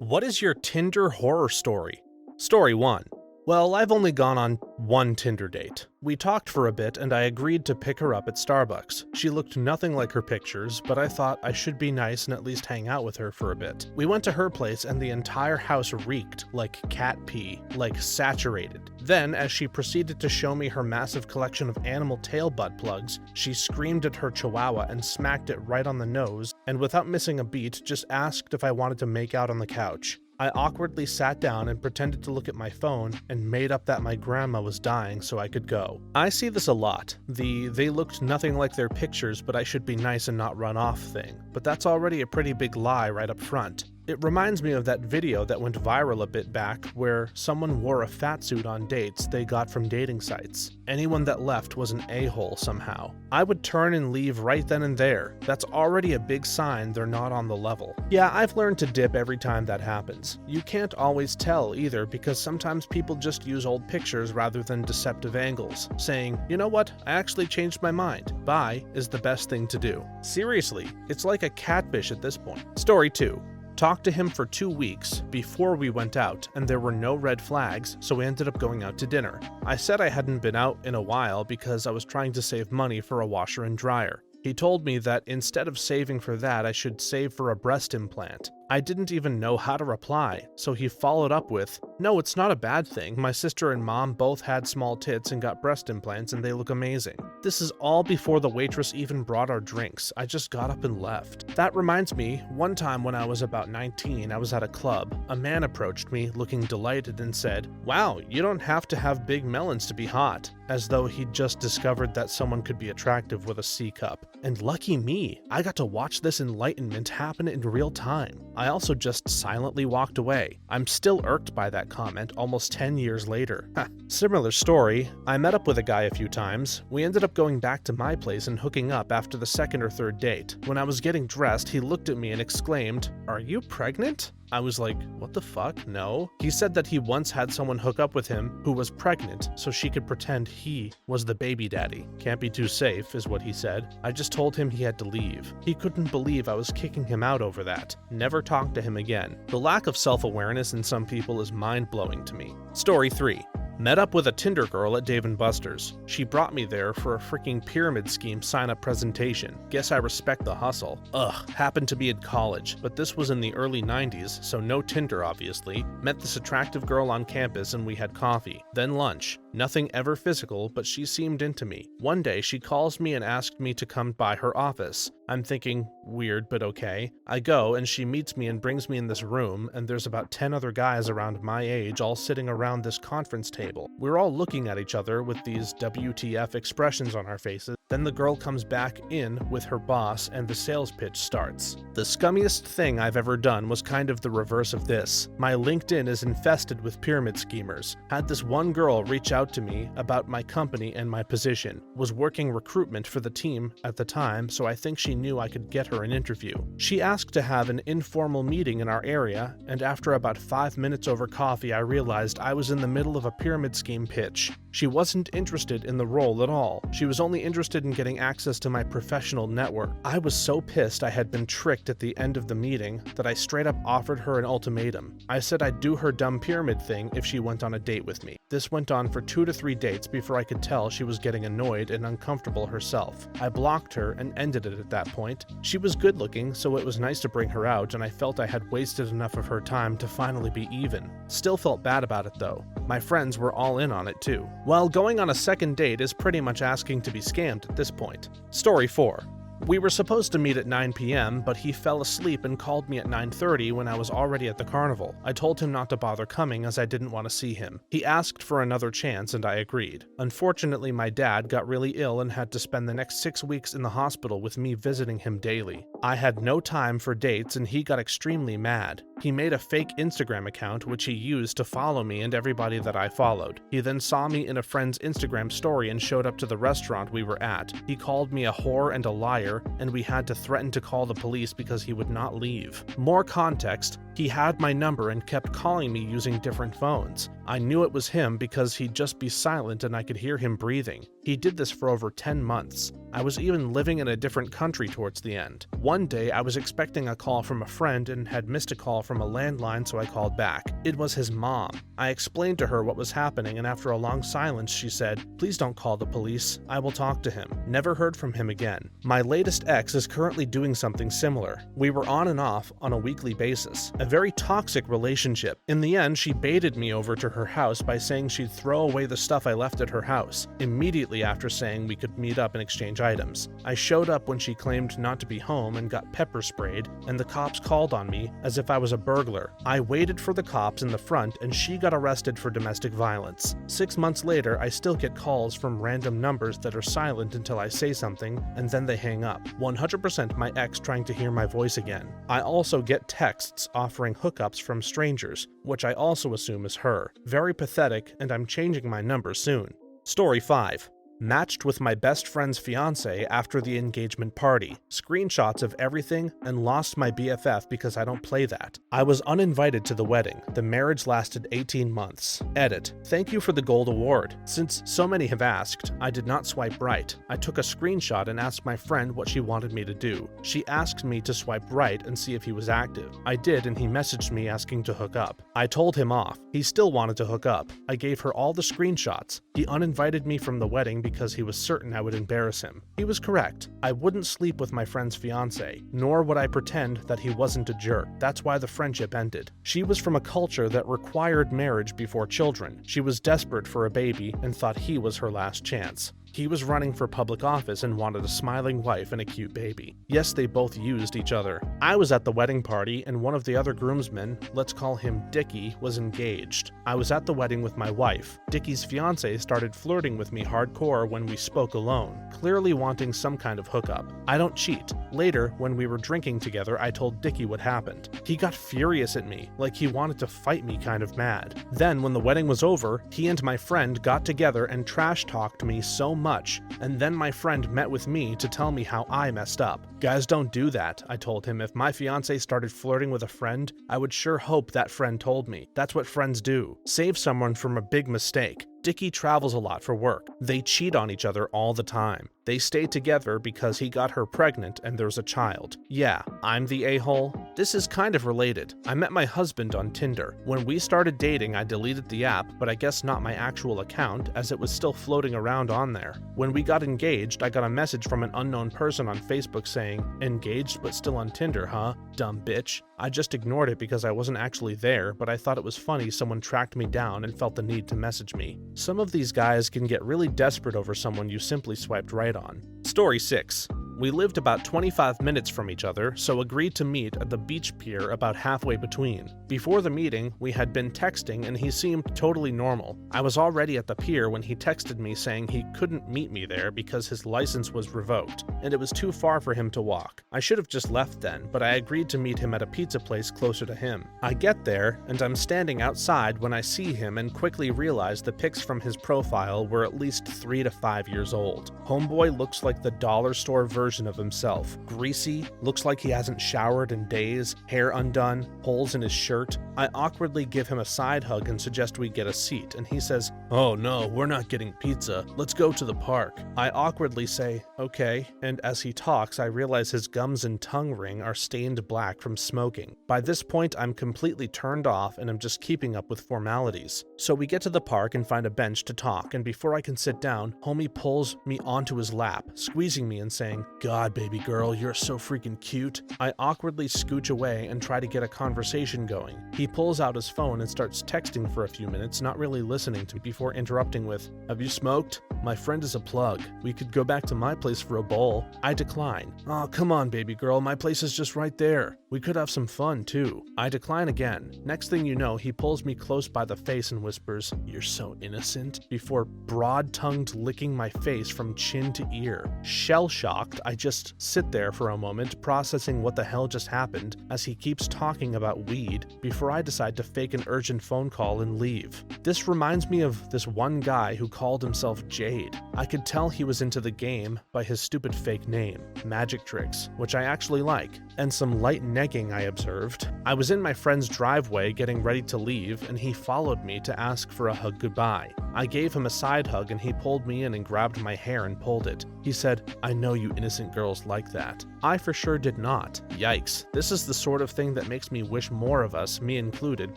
What is your Tinder horror story? Story 1. Well, I've only gone on one Tinder date. We talked for a bit and I agreed to pick her up at Starbucks. She looked nothing like her pictures, but I thought I should be nice and at least hang out with her for a bit. We went to her place and the entire house reeked like cat pee, like saturated. Then, as she proceeded to show me her massive collection of animal tail butt plugs, she screamed at her chihuahua and smacked it right on the nose, and without missing a beat, just asked if I wanted to make out on the couch. I awkwardly sat down and pretended to look at my phone and made up that my grandma was dying so I could go. I see this a lot, they looked nothing like their pictures but I should be nice and not run off thing, but that's already a pretty big lie right up front. It reminds me of that video that went viral a bit back where someone wore a fat suit on dates they got from dating sites. Anyone that left was an a-hole somehow. I would turn and leave right then and there. That's already a big sign they're not on the level. Yeah, I've learned to dip every time that happens. You can't always tell either because sometimes people just use old pictures rather than deceptive angles, saying, you know what, I actually changed my mind. Bye is the best thing to do. Seriously, it's like a catfish at this point. Story 2. Talked to him for 2 weeks before we went out, and there were no red flags, so we ended up going out to dinner. I said I hadn't been out in a while because I was trying to save money for a washer and dryer. He told me that instead of saving for that, I should save for a breast implant. I didn't even know how to reply, so he followed up with, "No, it's not a bad thing. My sister and mom both had small tits and got breast implants and they look amazing." This is all before the waitress even brought our drinks. I just got up and left. That reminds me, one time when I was about 19, I was at a club. A man approached me looking delighted and said, "Wow, you don't have to have big melons to be hot," as though he'd just discovered that someone could be attractive with a C cup. And lucky me, I got to watch this enlightenment happen in real time. I also just silently walked away. I'm still irked by that comment almost 10 years later. Similar story, I met up with a guy a few times. We ended up going back to my place and hooking up after the second or third date. When I was getting dressed, he looked at me and exclaimed, "Are you pregnant?" I was like, what the fuck? No. He said that he once had someone hook up with him who was pregnant so she could pretend he was the baby daddy. Can't be too safe, is what he said. I just told him he had to leave. He couldn't believe I was kicking him out over that. Never talked to him again. The lack of self-awareness in some people is mind-blowing to me. Story 3. Met up with a Tinder girl at Dave & Buster's. She brought me there for a freaking pyramid scheme sign-up presentation. Guess I respect the hustle. Ugh, happened to be in college, but this was in the early 90s, so no Tinder obviously. Met this attractive girl on campus and we had coffee. Then lunch. Nothing ever physical, but she seemed into me. One day she calls me and asked me to come by her office. I'm thinking, weird, but okay. I go and she meets me and brings me in this room, and there's about 10 other guys around my age all sitting around this conference table. We're all looking at each other with these WTF expressions on our faces. Then the girl comes back in with her boss and the sales pitch starts. The scummiest thing I've ever done was kind of the reverse of this. My LinkedIn is infested with pyramid schemers. Had this one girl reach out to me about my company and my position. Was working recruitment for the team at the time, so I think she knew I could get her an interview. She asked to have an informal meeting in our area, and after about 5 minutes over coffee, I realized I was in the middle of a pyramid scheme pitch. She wasn't interested in the role at all. She was only interested in getting access to my professional network. I was so pissed I had been tricked at the end of the meeting that I straight up offered her an ultimatum. I said I'd do her dumb pyramid thing if she went on a date with me. This went on for 2 to 3 dates before I could tell she was getting annoyed and uncomfortable herself. I blocked her and ended it at that point. She was good looking, so it was nice to bring her out, and I felt I had wasted enough of her time to finally be even. Still felt bad about it though. My friends were all in on it too. While going on a second date is pretty much asking to be scammed at this point. Story 4. We were supposed to meet at 9 p.m., but he fell asleep and called me at 9:30 when I was already at the carnival. I told him not to bother coming as I didn't want to see him. He asked for another chance and I agreed. Unfortunately, my dad got really ill and had to spend the next 6 weeks in the hospital with me visiting him daily. I had no time for dates and he got extremely mad. He made a fake Instagram account which he used to follow me and everybody that I followed. He then saw me in a friend's Instagram story and showed up to the restaurant we were at. He called me a whore and a liar, and we had to threaten to call the police because he would not leave. More context, he had my number and kept calling me using different phones. I knew it was him because he'd just be silent and I could hear him breathing. He did this for over 10 months. I was even living in a different country towards the end. One day, I was expecting a call from a friend and had missed a call from a landline, so I called back. It was his mom. I explained to her what was happening, and after a long silence, she said, "Please don't call the police. I will talk to him." Never heard from him again. My latest ex is currently doing something similar. We were on and off on a weekly basis. A very toxic relationship. In the end, she baited me over to her house by saying she'd throw away the stuff I left at her house, immediately after saying we could meet up and exchange items. I showed up when she claimed not to be home and got pepper sprayed, and the cops called on me as if I was a burglar. I waited for the cops in the front and she got arrested for domestic violence. 6 months later, I still get calls from random numbers that are silent until I say something, and then they hang up. 100% my ex trying to hear my voice again. I also get texts offering hookups from strangers, which I also assume is her. Very pathetic, and I'm changing my number soon. Story 5. Matched with my best friend's fiance after the engagement party. Screenshots of everything, and lost my BFF because I don't play that. I was uninvited to the wedding. The marriage lasted 18 months. Edit. Thank you for the gold award. Since so many have asked, I did not swipe right. I took a screenshot and asked my friend what she wanted me to do. She asked me to swipe right and see if he was active. I did, and he messaged me asking to hook up. I told him off. He still wanted to hook up. I gave her all the screenshots. He uninvited me from the wedding because he was certain I would embarrass him. He was correct. I wouldn't sleep with my friend's fiance, nor would I pretend that he wasn't a jerk. That's why the friendship ended. She was from a culture that required marriage before children. She was desperate for a baby and thought he was her last chance. He was running for public office and wanted a smiling wife and a cute baby. Yes, they both used each other. I was at the wedding party, and one of the other groomsmen, let's call him Dickie, was engaged. I was at the wedding with my wife. Dickie's fiance started flirting with me hardcore when we spoke alone, clearly wanting some kind of hookup. I don't cheat. Later, when we were drinking together, I told Dickie what happened. He got furious at me, like he wanted to fight me kind of mad. Then, when the wedding was over, he and my friend got together and trash-talked me so much, and then my friend met with me to tell me how I messed up. Guys don't do that, I told him. If my fiance started flirting with a friend, I would sure hope that friend told me. That's what friends do. Save someone from a big mistake. Dickie travels a lot for work. They cheat on each other all the time. They stay together because he got her pregnant and there's a child. Yeah, I'm the a-hole. This is kind of related. I met my husband on Tinder. When we started dating, I deleted the app, but I guess not my actual account, as it was still floating around on there. When we got engaged, I got a message from an unknown person on Facebook saying, "Engaged but still on Tinder, huh? Dumb bitch." I just ignored it because I wasn't actually there, but I thought it was funny someone tracked me down and felt the need to message me. Some of these guys can get really desperate over someone you simply swiped right on. Story 6. We lived about 25 minutes from each other, so agreed to meet at the beach pier about halfway between. Before the meeting, we had been texting and he seemed totally normal. I was already at the pier when he texted me saying he couldn't meet me there because his license was revoked, and it was too far for him to walk. I should have just left then, but I agreed to meet him at a pizza place closer to him. I get there, and I'm standing outside when I see him and quickly realize the pics from his profile were at least 3 to 5 years old. Homeboy looks like the dollar store version of himself. Greasy, looks like he hasn't showered in days, hair undone, holes in his shirt. I awkwardly give him a side hug and suggest we get a seat, and he says, "Oh no, we're not getting pizza. Let's go to the park." I awkwardly say, "Okay," and as he talks, I realize his gums and tongue ring are stained black from smoking. By this point, I'm completely turned off and I'm just keeping up with formalities. So we get to the park and find a bench to talk, and before I can sit down, homie pulls me onto his lap, squeezing me and saying, "God, baby girl, you're so freaking cute." I awkwardly scooch away and try to get a conversation going. He pulls out his phone and starts texting for a few minutes, not really listening to me, before interrupting with, "Have you smoked? My friend is a plug. We could go back to my place for a bowl." I decline. "Oh, come on, baby girl, my place is just right there. We could have some fun, too." I decline again. Next thing you know, he pulls me close by the face and whispers, "You're so innocent," before broad-tongued licking my face from chin to ear. Shell-shocked, I just sit there for a moment processing what the hell just happened as he keeps talking about weed before I decide to fake an urgent phone call and leave. This reminds me of this one guy who called himself Jade. I could tell he was into the game by his stupid fake name, Magic Tricks, which I actually like, and some light negging I observed. I was in my friend's driveway getting ready to leave, and he followed me to ask for a hug goodbye. I gave him a side hug and he pulled me in and grabbed my hair and pulled it. He said, "I know you innocent girls like that." I for sure did not. Yikes. This is the sort of thing that makes me wish more of us, me included,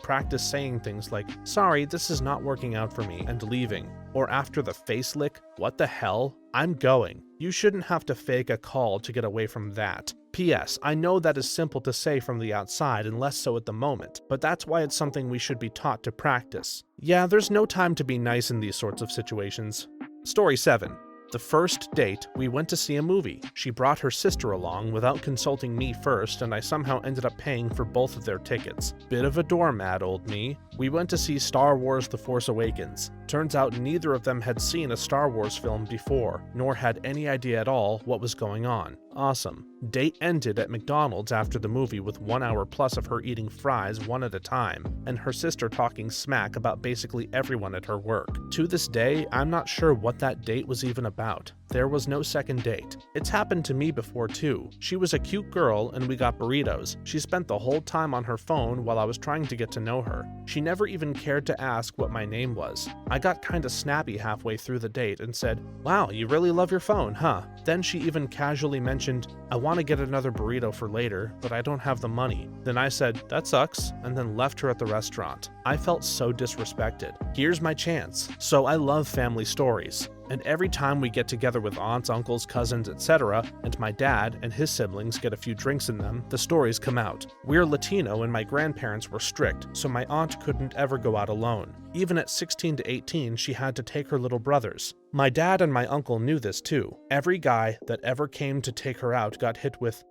practice saying things like, "Sorry, this is not working out for me," and leaving. Or after the face lick, "What the hell? I'm going." You shouldn't have to fake a call to get away from that. P.S. I know that is simple to say from the outside and less so at the moment, but that's why it's something we should be taught to practice. Yeah, there's no time to be nice in these sorts of situations. Story 7. The first date, we went to see a movie. She brought her sister along without consulting me first, and I somehow ended up paying for both of their tickets. Bit of a doormat, old me. We went to see Star Wars: The Force Awakens. Turns out neither of them had seen a Star Wars film before, nor had any idea at all what was going on. Awesome. Date ended at McDonald's after the movie with 1 hour plus of her eating fries one at a time, and her sister talking smack about basically everyone at her work. To this day, I'm not sure what that date was even about. There was no second date. It's happened to me before too. She was a cute girl and we got burritos. She spent the whole time on her phone while I was trying to get to know her. She never even cared to ask what my name was. I got kinda snappy halfway through the date and said, "Wow, you really love your phone, huh?" Then she even casually mentioned, "I want to get another burrito for later, but I don't have the money." Then I said, "That sucks," and then left her at the restaurant. I felt so disrespected. Here's my chance. So I love family stories. And every time we get together with aunts, uncles, cousins, etc., and my dad and his siblings get a few drinks in them, the stories come out. We're Latino and my grandparents were strict, so my aunt couldn't ever go out alone. Even at 16 to 18, she had to take her little brothers. My dad and my uncle knew this too. Every guy that ever came to take her out got hit with,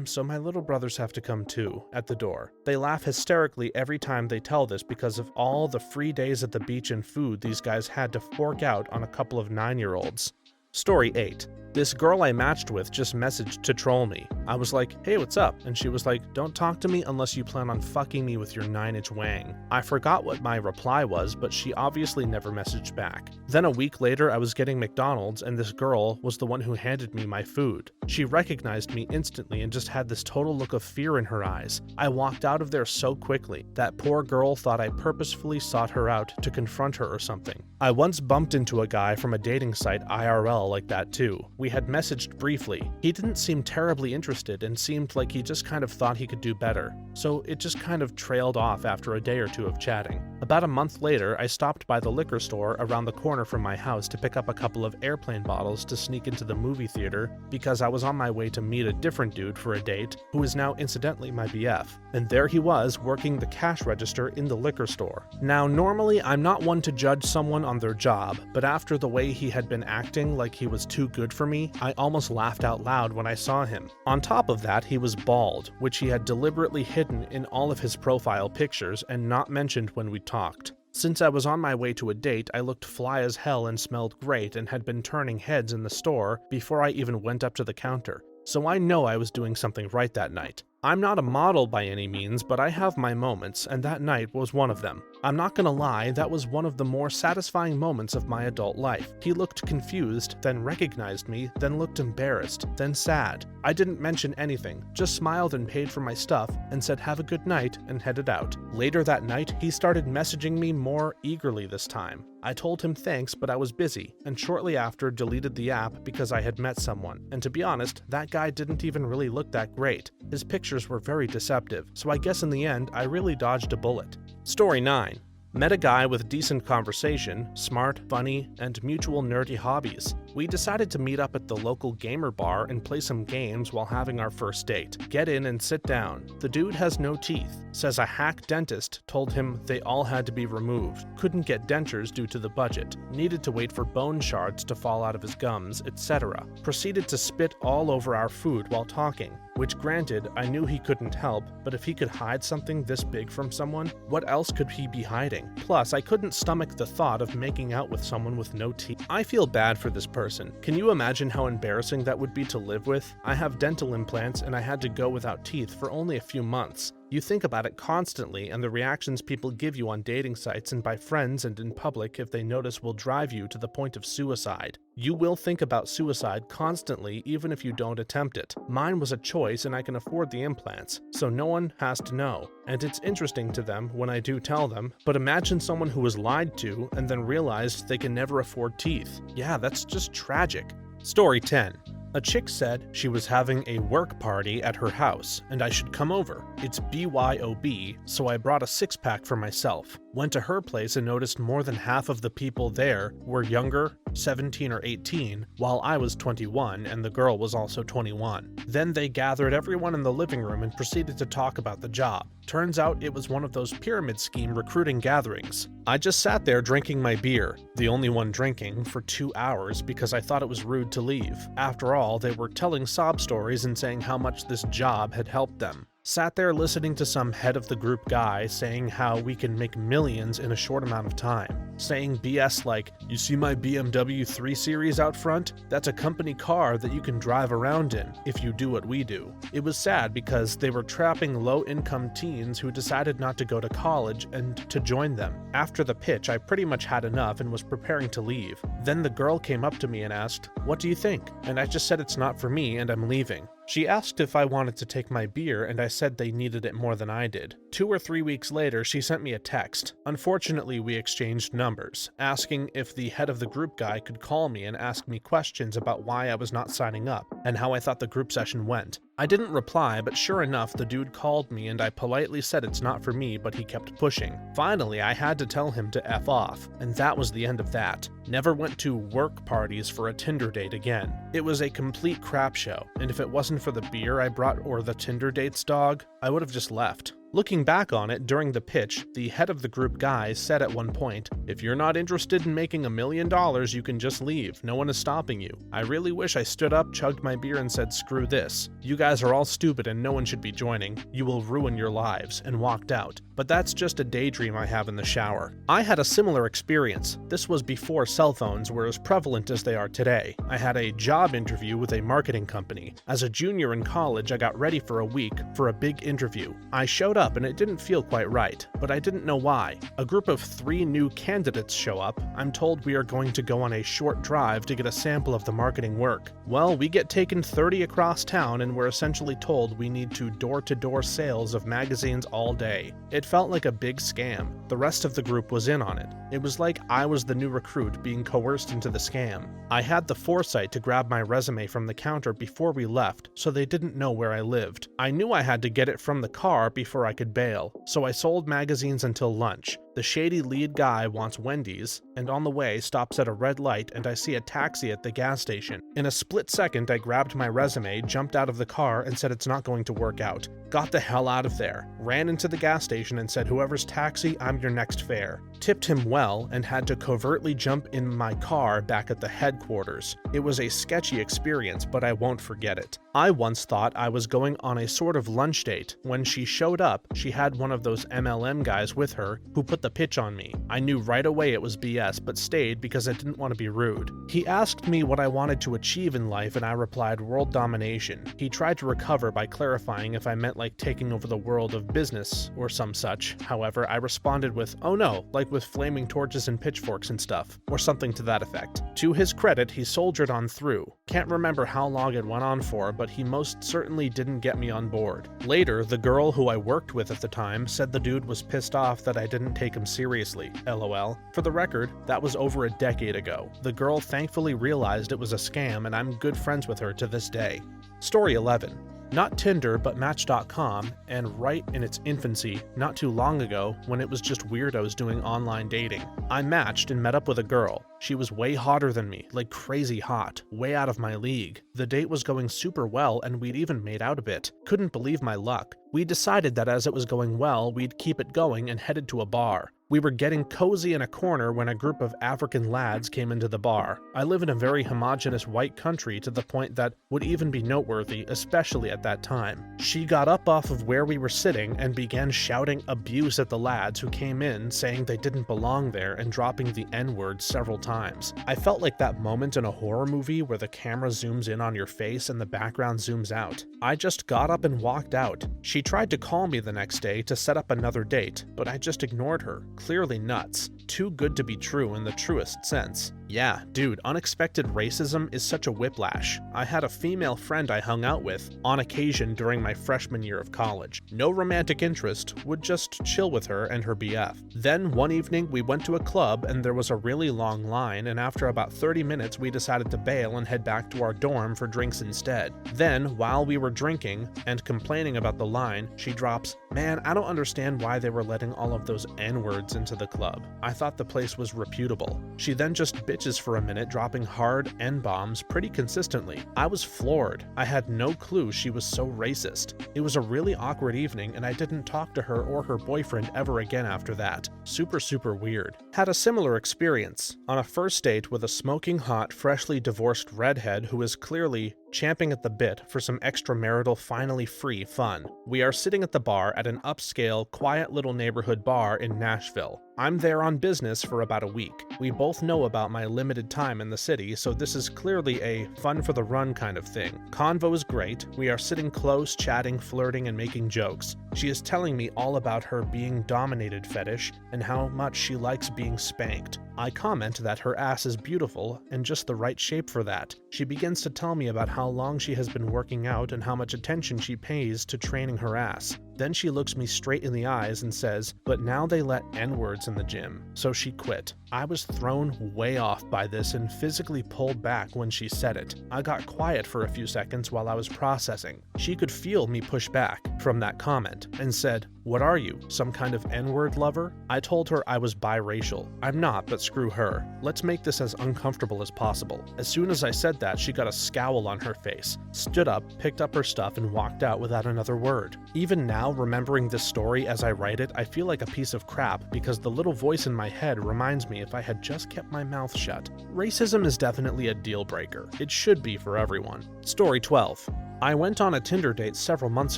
so my little brothers have to come too, at the door. They laugh hysterically every time they tell this because of all the free days at the beach and food these guys had to fork out on a couple of 9-year-olds. Story 8. This girl I matched with just messaged to troll me. I was like, "Hey, what's up?" And she was like, "Don't talk to me unless you plan on fucking me with your 9-inch wang." I forgot what my reply was, but she obviously never messaged back. Then a week later, I was getting McDonald's and this girl was the one who handed me my food. She recognized me instantly and just had this total look of fear in her eyes. I walked out of there so quickly. That poor girl thought I purposefully sought her out to confront her or something. I once bumped into a guy from a dating site IRL like that too. We had messaged briefly. He didn't seem terribly interested and seemed like he just kind of thought he could do better. So it just kind of trailed off after a day or two of chatting. About a month later, I stopped by the liquor store around the corner from my house to pick up a couple of airplane bottles to sneak into the movie theater because I was on my way to meet a different dude for a date who is now incidentally my BF. And there he was working the cash register in the liquor store. Now normally I'm not one to judge someone on their job, but after the way he had been acting like he was too good for me, I almost laughed out loud when I saw him. On top of that, he was bald, which he had deliberately hidden in all of his profile pictures and not mentioned when we talked. Since I was on my way to a date, I looked fly as hell and smelled great and had been turning heads in the store before I even went up to the counter. So I know I was doing something right that night. I'm not a model by any means, but I have my moments, and that night was one of them. I'm not gonna lie, that was one of the more satisfying moments of my adult life. He looked confused, then recognized me, then looked embarrassed, then sad. I didn't mention anything, just smiled and paid for my stuff, and said have a good night, and headed out. Later that night, he started messaging me more eagerly this time. I told him thanks, but I was busy, and shortly after deleted the app because I had met someone. And to be honest, that guy didn't even really look that great. His pictures were very deceptive, so I guess in the end, I really dodged a bullet. Story 9. Met a guy with decent conversation, smart, funny, and mutual nerdy hobbies. We decided to meet up at the local gamer bar and play some games while having our first date. Get in and sit down. The dude has no teeth. Says a hack dentist told him they all had to be removed. Couldn't get dentures due to the budget. Needed to wait for bone shards to fall out of his gums, etc. Proceeded to spit all over our food while talking. Which granted, I knew he couldn't help, but if he could hide something this big from someone, what else could he be hiding? Plus, I couldn't stomach the thought of making out with someone with no teeth. I feel bad for this person. Can you imagine how embarrassing that would be to live with? I have dental implants and I had to go without teeth for only a few months. You think about it constantly, and the reactions people give you on dating sites and by friends and in public if they notice will drive you to the point of suicide. You will think about suicide constantly even if you don't attempt it. Mine was a choice and I can afford the implants, so no one has to know. And it's interesting to them when I do tell them, but imagine someone who was lied to and then realized they can never afford teeth. Yeah, that's just tragic. Story 10. A chick said she was having a work party at her house and I should come over. It's BYOB, so I brought a six-pack for myself. Went to her place and noticed more than half of the people there were younger, 17 or 18, while I was 21 and the girl was also 21. Then they gathered everyone in the living room and proceeded to talk about the job. Turns out it was one of those pyramid scheme recruiting gatherings. I just sat there drinking my beer, the only one drinking, for 2 hours because I thought it was rude to leave. After all, they were telling sob stories and saying how much this job had helped them. Sat there listening to some head of the group guy saying how we can make millions in a short amount of time. Saying BS like, you see my BMW 3 Series out front? That's a company car that you can drive around in if you do what we do. It was sad because they were trapping low-income teens who decided not to go to college and to join them. After the pitch, I pretty much had enough and was preparing to leave. Then the girl came up to me and asked, "What do you think?" And I just said it's not for me and I'm leaving. She asked if I wanted to take my beer and I said they needed it more than I did. 2 or 3 weeks later, she sent me a text. Unfortunately, we exchanged numbers, asking if the head of the group guy could call me and ask me questions about why I was not signing up and how I thought the group session went. I didn't reply, but sure enough, the dude called me and I politely said it's not for me, but he kept pushing. Finally, I had to tell him to F off, and that was the end of that. Never went to work parties for a Tinder date again. It was a complete crap show, and if it wasn't for the beer I brought or the Tinder date's dog, I would have just left. Looking back on it, during the pitch, the head of the group guy said at one point, "If you're not interested in making $1 million, you can just leave. No one is stopping you." I really wish I stood up, chugged my beer, and said, "Screw this. You guys are all stupid and no one should be joining. You will ruin your lives," and walked out. But that's just a daydream I have in the shower. I had a similar experience. This was before cell phones were as prevalent as they are today. I had a job interview with a marketing company. As a junior in college, I got ready for a week for a big interview. I showed up and it didn't feel quite right, but I didn't know why. A group of 3 new candidates show up. I'm told we are going to go on a short drive to get a sample of the marketing work. Well, we get taken 30 across town and we're essentially told we need to door-to-door sales of magazines all day. It felt like a big scam. The rest of the group was in on it. It was like I was the new recruit being coerced into the scam. I had the foresight to grab my resume from the counter before we left, so they didn't know where I lived. I knew I had to get it from the car before I could bail, so I sold magazines until lunch. The shady lead guy wants Wendy's, and on the way stops at a red light and I see a taxi at the gas station. In a split second, I grabbed my resume, jumped out of the car, and said it's not going to work out. Got the hell out of there. Ran into the gas station and said, "Whoever's taxi, I'm your next fare." Tipped him well and had to covertly jump in my car back at the headquarters. It was a sketchy experience, but I won't forget it. I once thought I was going on a sort of lunch date. When she showed up, she had one of those MLM guys with her who put the pitch on me. I knew right away it was BS, but stayed because I didn't want to be rude. He asked me what I wanted to achieve in life and I replied world domination. He tried to recover by clarifying if I meant like taking over the world of business or some such. However, I responded with, "Oh no, like with flaming torches and pitchforks and stuff," or something to that effect. To his credit, he soldiered on through. Can't remember how long it went on for, but he most certainly didn't get me on board. Later, the girl who I worked with at the time said the dude was pissed off that I didn't take him seriously, LOL. For the record, that was over a decade ago. The girl thankfully realized it was a scam and I'm good friends with her to this day. Story 11. Not Tinder, but Match.com, and right in its infancy, not too long ago, when it was just weirdos doing online dating. I matched and met up with a girl. She was way hotter than me, like crazy hot, way out of my league. The date was going super well and we'd even made out a bit. Couldn't believe my luck. We decided that as it was going well, we'd keep it going and headed to a bar. We were getting cozy in a corner when a group of African lads came into the bar. I live in a very homogenous white country to the point that would even be noteworthy, especially at that time. She got up off of where we were sitting and began shouting abuse at the lads who came in, saying they didn't belong there and dropping the N-word several times. I felt like that moment in a horror movie where the camera zooms in on your face and the background zooms out. I just got up and walked out. She tried to call me the next day to set up another date, but I just ignored her. Clearly nuts. Too good to be true in the truest sense. Yeah, dude, unexpected racism is such a whiplash. I had a female friend I hung out with on occasion during my freshman year of college. No romantic interest, would just chill with her and her BF. Then one evening we went to a club and there was a really long line, and after about 30 minutes we decided to bail and head back to our dorm for drinks instead. Then, while we were drinking and complaining about the line, she drops, "Man, I don't understand why they were letting all of those N-words into the club. I thought the place was reputable." She then just bitches for a minute, dropping hard N-bombs pretty consistently. I was floored. I had no clue she was so racist. It was a really awkward evening and I didn't talk to her or her boyfriend ever again after that. Super weird. Had a similar experience on a first date with a smoking hot, freshly divorced redhead who is clearly champing at the bit for some extramarital finally free fun. We are sitting at the bar at an upscale, quiet little neighborhood bar in Nashville. I'm there on business for about a week. We both know about my limited time in the city, so this is clearly a fun for the run kind of thing. Convo is great. We are sitting close, chatting, flirting, and making jokes. She is telling me all about her being dominated fetish and how much she likes being spanked. I comment that her ass is beautiful and just the right shape for that. She begins to tell me about how long she has been working out and how much attention she pays to training her ass. Then she looks me straight in the eyes and says, "But now they let N-words in the gym, so she quit." I was thrown way off by this and physically pulled back when she said it. I got quiet for a few seconds while I was processing. She could feel me push back from that comment and said, "What are you, some kind of N-word lover?" I told her I was biracial. I'm not, but screw her. Let's make this as uncomfortable as possible. As soon as I said that, she got a scowl on her face, stood up, picked up her stuff, and walked out without another word. Even now, remembering this story as I write it, I feel like a piece of crap because the little voice in my head reminds me if I had just kept my mouth shut. Racism is definitely a deal breaker. It should be for everyone. Story 12. I went on a Tinder date several months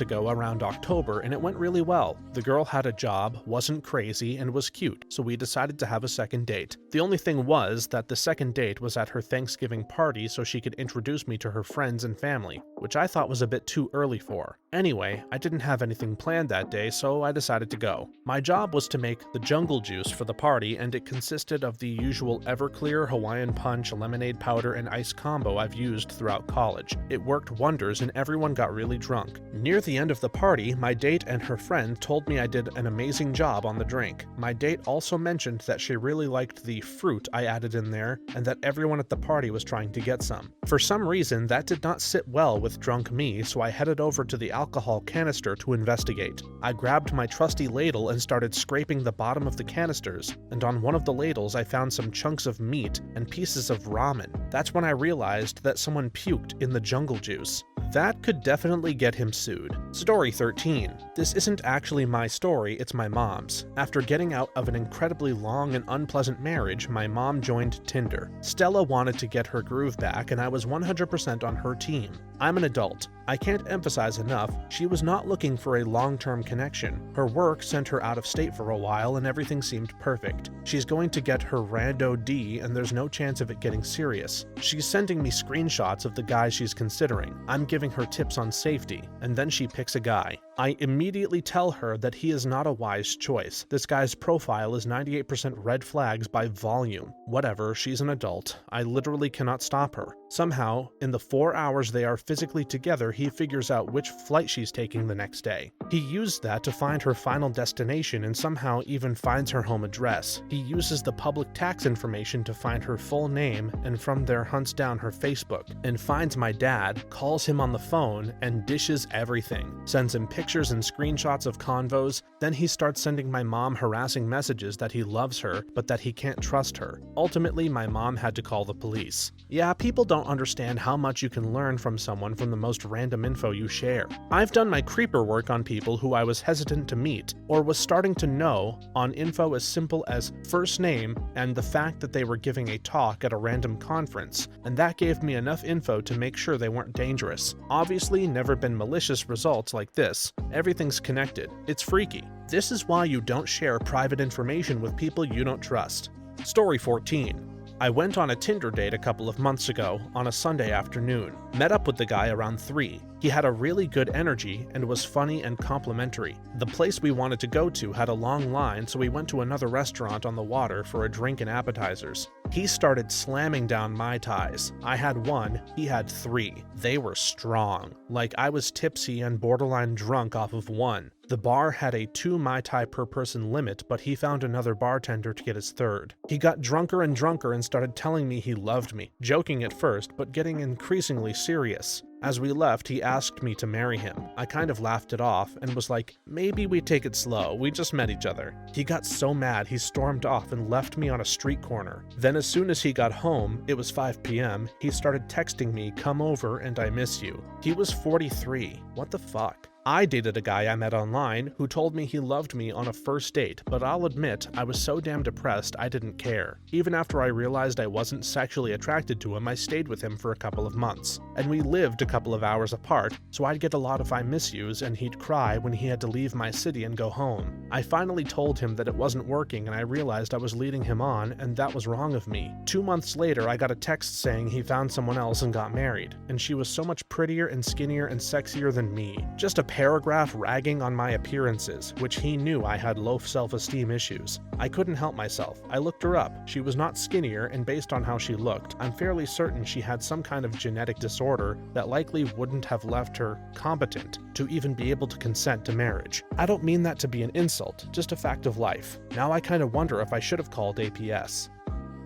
ago around October and it went really well. The girl had a job, wasn't crazy, and was cute, so we decided to have a second date. The only thing was that the second date was at her Thanksgiving party so she could introduce me to her friends and family, which I thought was a bit too early for. Anyway, I didn't have anything planned that day, so I decided to go. My job was to make the jungle juice for the party, and it consisted of the usual Everclear, Hawaiian Punch, lemonade powder, and ice combo I've used throughout college. It worked wonders and everyone got really drunk. Near the end of the party, my date and her friend told me I did an amazing job on the drink. My date also mentioned that she really liked the fruit I added in there and that everyone at the party was trying to get some. For some reason, that did not sit well with drunk me, so I headed over to the alcohol canister to investigate. I grabbed my trusty ladle and started scraping the bottom of the canisters, and on one of the ladles I found some chunks of meat and pieces of ramen. That's when I realized that someone puked in the jungle juice. That could definitely get him sued. Story 13. This isn't actually my story, it's my mom's. After getting out of an incredibly long and unpleasant marriage, my mom joined Tinder. Stella wanted to get her groove back, and I was 100% on her team. I'm an adult. I can't emphasize enough, she was not looking for a long-term connection. Her work sent her out of state for a while and everything seemed perfect. She's going to get her rando D and there's no chance of it getting serious. She's sending me screenshots of the guys she's considering. I'm giving her tips on safety, and then she picks a guy. I immediately tell her that he is not a wise choice. This guy's profile is 98% red flags by volume. Whatever, she's an adult. I literally cannot stop her. Somehow, in the 4 hours they are physically together, he figures out which flight she's taking the next day. He used that to find her final destination and somehow even finds her home address. He uses the public tax information to find her full name and from there hunts down her Facebook and finds my dad, calls him on the phone, and dishes everything. Sends him pictures and screenshots of convos, then he starts sending my mom harassing messages that he loves her, but that he can't trust her. Ultimately, my mom had to call the police. Yeah, people don't understand how much you can learn from someone from the most random random info you share. I've done my creeper work on people who I was hesitant to meet or was starting to know on info as simple as first name and the fact that they were giving a talk at a random conference, and that gave me enough info to make sure they weren't dangerous. Obviously, never been malicious results like this. Everything's connected. It's freaky. This is why you don't share private information with people you don't trust. Story 14. I went on a Tinder date a couple of months ago on a Sunday afternoon. Met up with the guy around 3. He had a really good energy and was funny and complimentary. The place we wanted to go to had a long line, so we went to another restaurant on the water for a drink and appetizers. He started slamming down Mai Tais. I had 1, he had 3. They were strong. Like I was tipsy and borderline drunk off of 1. The bar had a 2 Mai Tai per person limit, but he found another bartender to get his 3rd. He got drunker and drunker and started telling me he loved me, joking at first, but getting increasingly serious. As we left, he asked me to marry him. I kind of laughed it off and was like, maybe we take it slow, we just met each other. He got so mad he stormed off and left me on a street corner. Then as soon as he got home, it was 5 p.m., he started texting me, come over and I miss you. He was 43. What the fuck? I dated a guy I met online who told me he loved me on a first date, but I'll admit I was so damn depressed I didn't care. Even after I realized I wasn't sexually attracted to him, I stayed with him for a couple of months. And we lived a couple of hours apart, so I'd get a lot of I miss yous and he'd cry when he had to leave my city and go home. I finally told him that it wasn't working and I realized I was leading him on and that was wrong of me. 2 months later, I got a text saying he found someone else and got married, and she was so much prettier and skinnier and sexier than me. Just a paragraph ragging on my appearances, which he knew I had low self-esteem issues. I couldn't help myself. I looked her up. She was not skinnier, and based on how she looked, I'm fairly certain she had some kind of genetic disorder that likely wouldn't have left her competent to even be able to consent to marriage. I don't mean that to be an insult, just a fact of life. Now I kind of wonder if I should have called APS.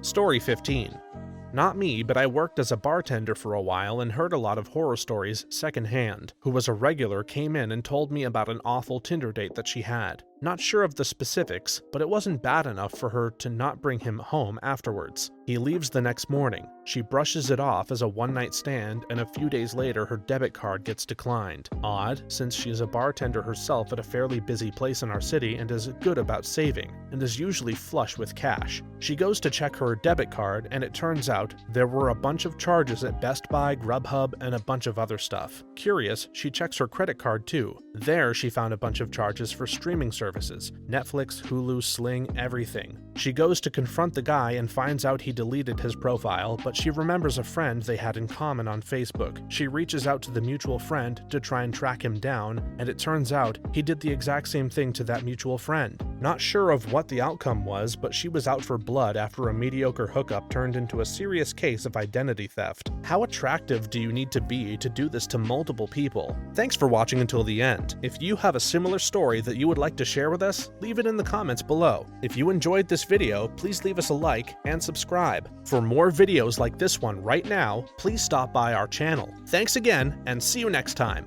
Story 15. Not me, but I worked as a bartender for a while and heard a lot of horror stories secondhand. Who was a regular came in and told me about an awful Tinder date that she had. Not sure of the specifics, but it wasn't bad enough for her to not bring him home afterwards. He leaves the next morning. She brushes it off as a one-night stand, and a few days later her debit card gets declined. Odd, since she is a bartender herself at a fairly busy place in our city and is good about saving, and is usually flush with cash. She goes to check her debit card, and it turns out there were a bunch of charges at Best Buy, Grubhub, and a bunch of other stuff. Curious, she checks her credit card too. There she found a bunch of charges for streaming services, Netflix, Hulu, Sling, everything. She goes to confront the guy and finds out he deleted his profile, but she remembers a friend they had in common on Facebook. She reaches out to the mutual friend to try and track him down, and it turns out he did the exact same thing to that mutual friend. Not sure of what the outcome was, but she was out for blood after a mediocre hookup turned into a serious case of identity theft. How attractive do you need to be to do this to multiple people? Thanks for watching until the end. If you have a similar story that you would like to share with us, leave it in the comments below. If you enjoyed this video, please leave us a like and subscribe. For more videos like this one right now, please stop by our channel. Thanks again, and see you next time.